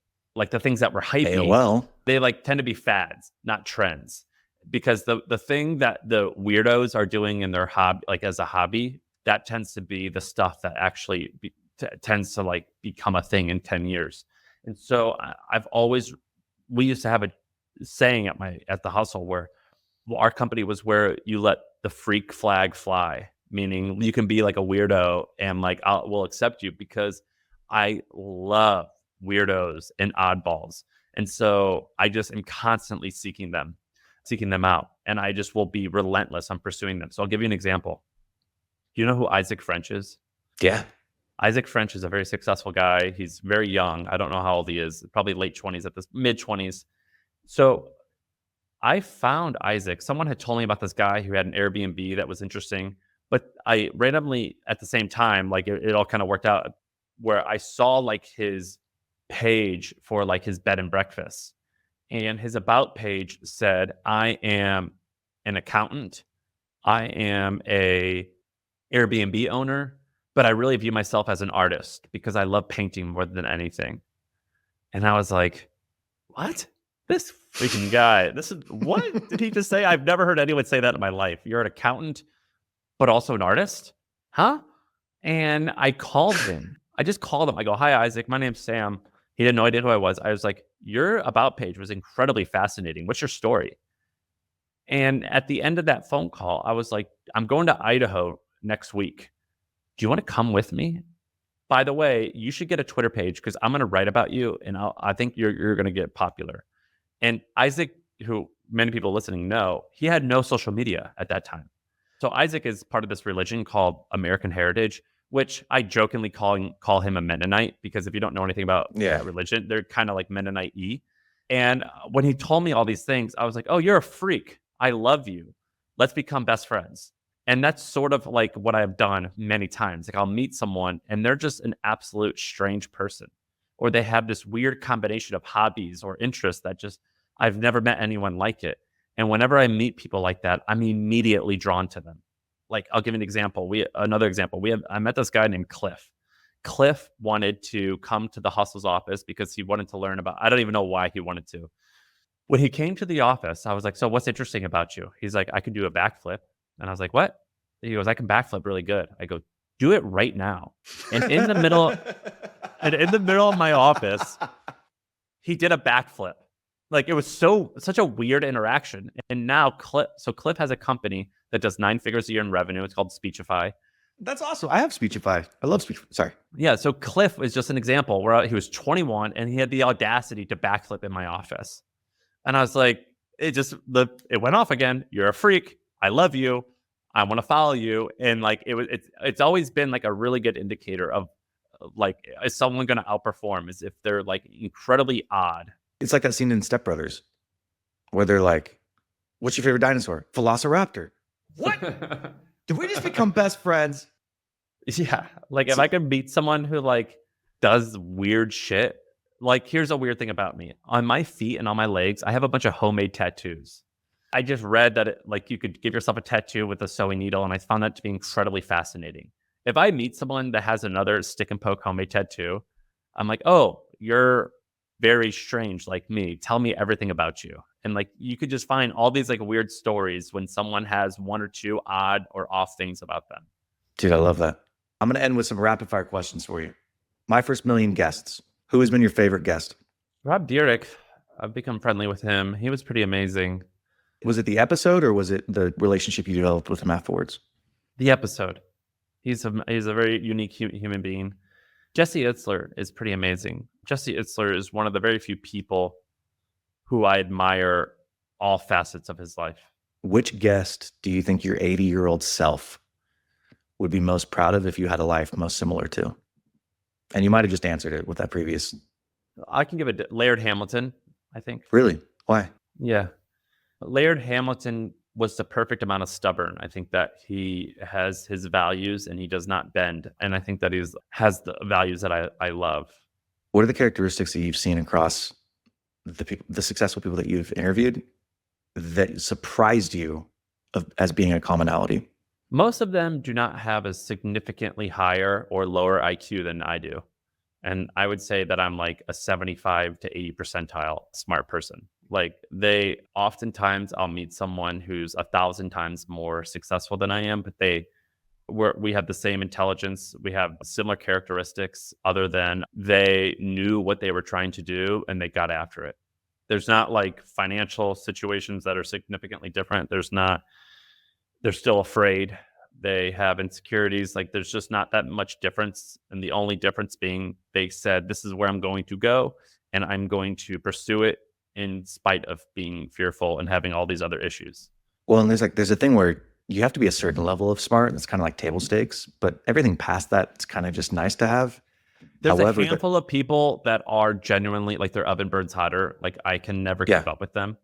the things that were hypey, AOL. they like tend to be fads, not trends. Because the thing that the weirdos are doing in their hobby, like as a hobby, that tends to be the stuff that actually tends to like become a thing in 10 years. And so I've always, we used to have a saying at the hustle where our company was where you let the freak flag fly, meaning you can be like a weirdo and like we'll accept you, because I love weirdos and oddballs. And so I just am constantly seeking them out, and I just will be relentless on pursuing them. So I'll give you an example. Do you know who Isaac French is? Yeah. Isaac French is a very successful guy. He's very young. I don't know how old he is, probably late 20s, at this mid 20s. So I found Isaac. Someone had told me about this guy who had an Airbnb that was interesting, but I randomly at the same time, like it all kind of worked out, where I saw like his page for like his bed and breakfast, and his about page said, I am an accountant. I am a Airbnb owner, but I really view myself as an artist because I love painting more than anything. And I was like, what? This freaking guy, what did he just say? I've never heard anyone say that in my life. You're an accountant, but also an artist? Huh? And I called him. I just called him. I go, hi, Isaac. My name's Sam. He had no idea who I was. I was like, your about page was incredibly fascinating. What's your story? And at the end of that phone call, I was like, I'm going to Idaho next week. Do you want to come with me? By the way, you should get a Twitter page because I'm going to write about you, and I think you're going to get popular. And Isaac, who many people listening know, he had no social media at that time. So Isaac is part of this religion called American Heritage, which I jokingly call him a Mennonite, because if you don't know anything about religion, they're kind of like Mennonite-y. And when he told me all these things, I was like, oh, you're a freak. I love you. Let's become best friends. And that's sort of like what I've done many times. Like I'll meet someone and they're just an absolute strange person, or they have this weird combination of hobbies or interests that just, I've never met anyone like it. And whenever I meet people like that, I'm immediately drawn to them. Like I'll give an example. I met this guy named Cliff. Cliff wanted to come to the Hustle's office because he wanted to learn about, I don't even know why he wanted to. When he came to the office, I was like, so what's interesting about you? He's like, I can do a backflip. And I was like, what? He goes, I can backflip really good. I go, do it right now. And in the middle of my office, he did a backflip. Like it was such a weird interaction. And now Cliff has a company that does 9 figures a year in revenue. It's called Speechify. That's awesome. I have Speechify. I love Speechify. Sorry. Yeah. So Cliff is just an example where he was 21 and he had the audacity to backflip in my office. And I was like, it went off again. You're a freak. I love you. I want to follow you. And like it's always been like a really good indicator of like, is someone going to outperform? Is if they're like incredibly odd. It's like that scene in Step Brothers where they're like, what's your favorite dinosaur? Velociraptor. What? Did we just become best friends? Yeah. Like if I could meet someone who like does weird shit, like here's a weird thing about me. On my feet and on my legs, I have a bunch of homemade tattoos. I just read that like you could give yourself a tattoo with a sewing needle, and I found that to be incredibly fascinating. If I meet someone that has another stick and poke homemade tattoo, I'm like, oh, you're very strange like me. Tell me everything about you. And like you could just find all these like weird stories when someone has one or two odd or off things about them. Dude, I love that. I'm going to end with some rapid fire questions for you. My first million guests. Who has been your favorite guest? Rob Dyrdek. I've become friendly with him. He was pretty amazing. Was it the episode or was it the relationship you developed with him afterwards? The episode. He's a very unique human being. Jesse Itzler is pretty amazing. Jesse Itzler is one of the very few people who I admire all facets of his life. Which guest do you think your 80-year-old self would be most proud of if you had a life most similar to? And you might have just answered it with that previous. I can give Laird Hamilton, I think. Really? Why? Yeah. Laird Hamilton was the perfect amount of stubborn. I think that he has his values and he does not bend. And I think that has the values that I love. What are the characteristics that you've seen across the successful people that you've interviewed that surprised you as being a commonality? Most of them do not have a significantly higher or lower IQ than I do. And I would say that I'm like a 75 to 80 percentile smart person. Like they oftentimes I'll meet someone who's 1,000 times more successful than I am, but we have the same intelligence. We have similar characteristics other than they knew what they were trying to do and they got after it. There's not like financial situations that are significantly different. They're still afraid. They have insecurities. Like there's just not that much difference. And the only difference being they said, this is where I'm going to go and I'm going to pursue it in spite of being fearful and having all these other issues. Well, and there's a thing where you have to be a certain level of smart. It's kind of like table stakes, but everything past that, it's kind of just nice to have. There's However, a handful of people that are genuinely like their oven burns hotter. Like I can never keep up with them.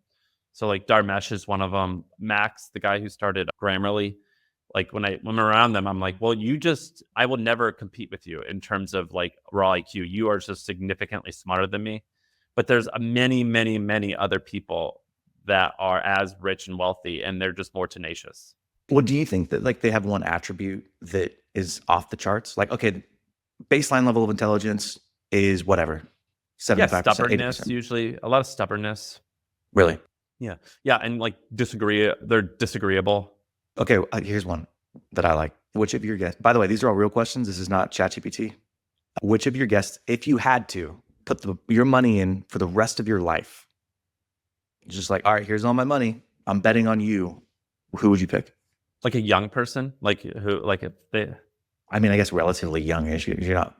So like Dharmesh is one of them. Max, the guy who started Grammarly, like when I'm around them, I'm like, well, I will never compete with you in terms of like raw IQ. You are just significantly smarter than me. But there's many, many, many other people that are as rich and wealthy, and they're just more tenacious. Well, do you think that like they have one attribute that is off the charts? Like, okay, baseline level of intelligence is whatever, 75%, stubbornness, 80%. usually a lot of stubbornness. Really? Yeah. And like they're disagreeable. Okay, here's one that I like. Which of your guests, by the way, these are all real questions. This is not ChatGPT. Which of your guests, if you had to put your money in for the rest of your life, just like, all right, here's all my money, I'm betting on you, who would you pick? Like a young person, like who, like if they. I mean, I guess relatively youngish. You're not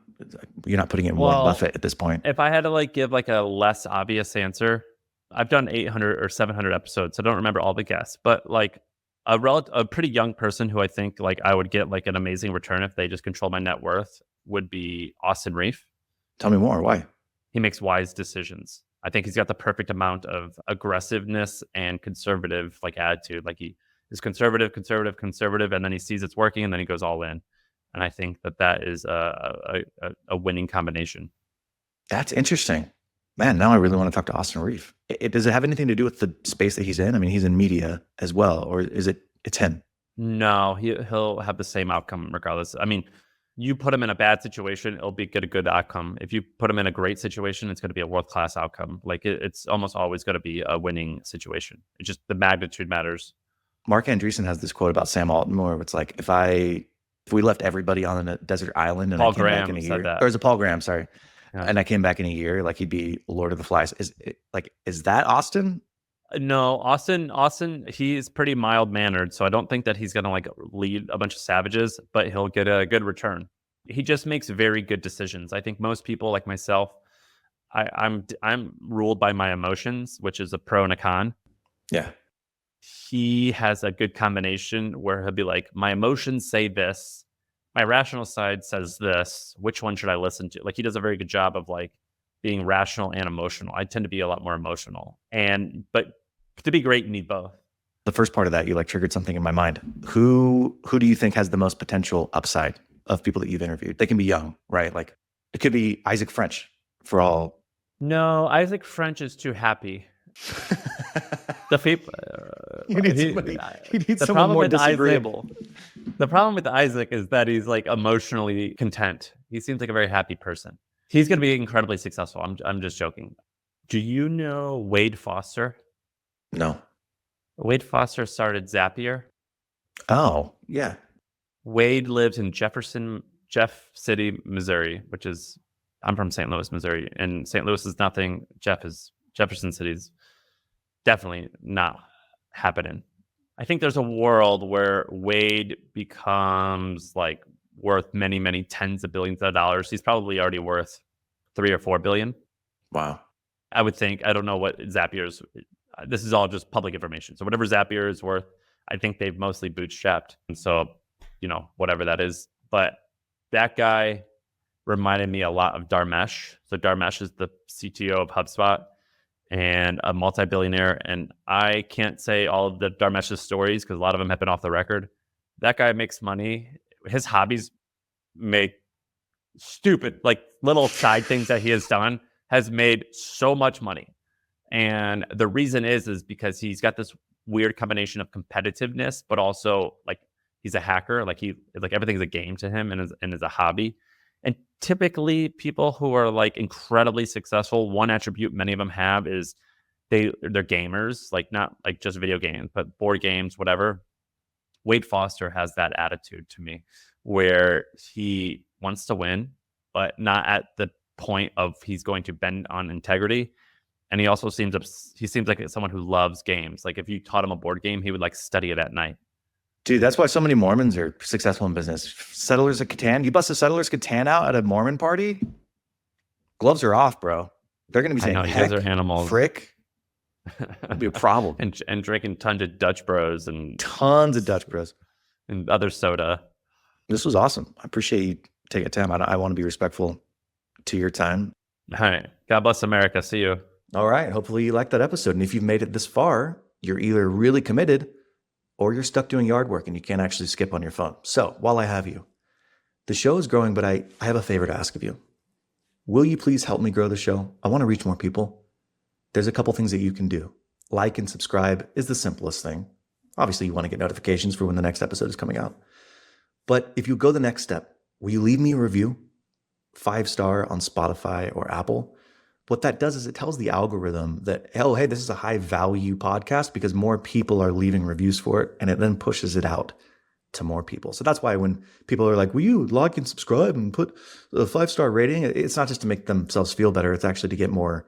putting it in Warren Buffett at this point. If I had to like give like a less obvious answer, I've done 800 or 700 episodes, so I don't remember all the guests, but like a pretty young person who I think like I would get like an amazing return if they just control my net worth would be Austin Reef. Tell me more. Why? He makes wise decisions. I think he's got the perfect amount of aggressiveness and conservative like attitude. Like he is conservative, and then he sees it's working, and then he goes all in. And I think that is a winning combination. That's interesting. Man, now I really want to talk to Austin Reef. Does it have anything to do with the space that he's in? I mean, he's in media as well, or it's him? No, he'll have the same outcome regardless. I mean, you put him in a bad situation, it'll get a good outcome. If you put him in a great situation, it's going to be a world-class outcome. Like it's almost always going to be a winning situation. It's just the magnitude matters. Mark Andreessen has this quote about Sam Altman where it's like, if we left everybody on a desert island and I came back in a year, or is it Paul Graham? Sorry. Yeah. And I came back in a year, like he'd be Lord of the Flies. Is that Austin? No, Austin, he's pretty mild mannered. So I don't think that he's going to like lead a bunch of savages, but he'll get a good return. He just makes very good decisions. I think most people like myself, I'm ruled by my emotions, which is a pro and a con. Yeah. He has a good combination where he'll be like, my emotions say this, my rational side says this, which one should I listen to? Like he does a very good job of like being rational and emotional. I tend to be a lot more emotional, but to be great, you need both. The first part of that, you like triggered something in my mind. Who do you think has the most potential upside of people that you've interviewed? They can be young, right? Like it could be Isaac French for all. No, Isaac French is too happy. The people, you need someone more disagreeable. The problem with Isaac is that he's like emotionally content. He seems like a very happy person. He's going to be incredibly successful. I'm just joking. Do you know Wade Foster? No. Wade Foster started Zapier. Oh, yeah. Wade lives in Jeff City, Missouri, I'm from St. Louis, Missouri, and St. Louis is nothing. Jefferson City's definitely not happening. I think there's a world where Wade becomes like worth many, many tens of billions of dollars. He's probably already worth 3 or 4 billion. Wow. I would think. I don't know what Zapier's. This is all just public information. So whatever Zapier is worth, I think they've mostly bootstrapped. And so, whatever that is. But that guy reminded me a lot of Dharmesh. So Dharmesh is the CTO of HubSpot. and a multi-billionaire. And I can't say all of the Dharmesh's stories because a lot of them have been off the record. That guy makes money. His hobbies make stupid, like little side things that he has done has made so much money. And the reason is because he's got this weird combination of competitiveness, but also like he's a hacker. Like everything's a game to him and is a hobby. And typically people who are like incredibly successful, one attribute many of them have is they're gamers, like not like just video games, but board games, whatever. Wade Foster has that attitude to me where he wants to win, but not at the point of he's going to bend on integrity. And he also seems like someone who loves games. Like if you taught him a board game, he would like study it at night. Dude, that's why so many Mormons are successful in business. Settlers of Catan. You bust a Settlers of Catan out at a Mormon party, gloves are off, bro. They're going to be saying, you guys are animals. Frick. It'll be a problem. and drinking tons of Dutch Bros and tons of Dutch Bros and other soda. This was awesome. I appreciate you taking time. I want to be respectful to your time. All right. God bless America. See you. All right. Hopefully you liked that episode. And if you've made it this far, you're either really committed or you're stuck doing yard work and you can't actually skip on your phone. So while I have you, the show is growing, but I have a favor to ask of you. Will you please help me grow the show? I want to reach more people. There's a couple things that you can do. Like and subscribe is the simplest thing. Obviously, you want to get notifications for when the next episode is coming out. But if you go the next step, will you leave me a review? 5-star on Spotify or Apple. What that does is it tells the algorithm that, oh, hey, this is a high value podcast because more people are leaving reviews for it, and it then pushes it out to more people. So that's why when people are like, will you like and subscribe and put a 5-star rating? It's not just to make themselves feel better. It's actually to get more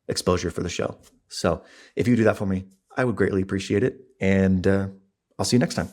exposure for the show. So if you do that for me, I would greatly appreciate it. And I'll see you next time.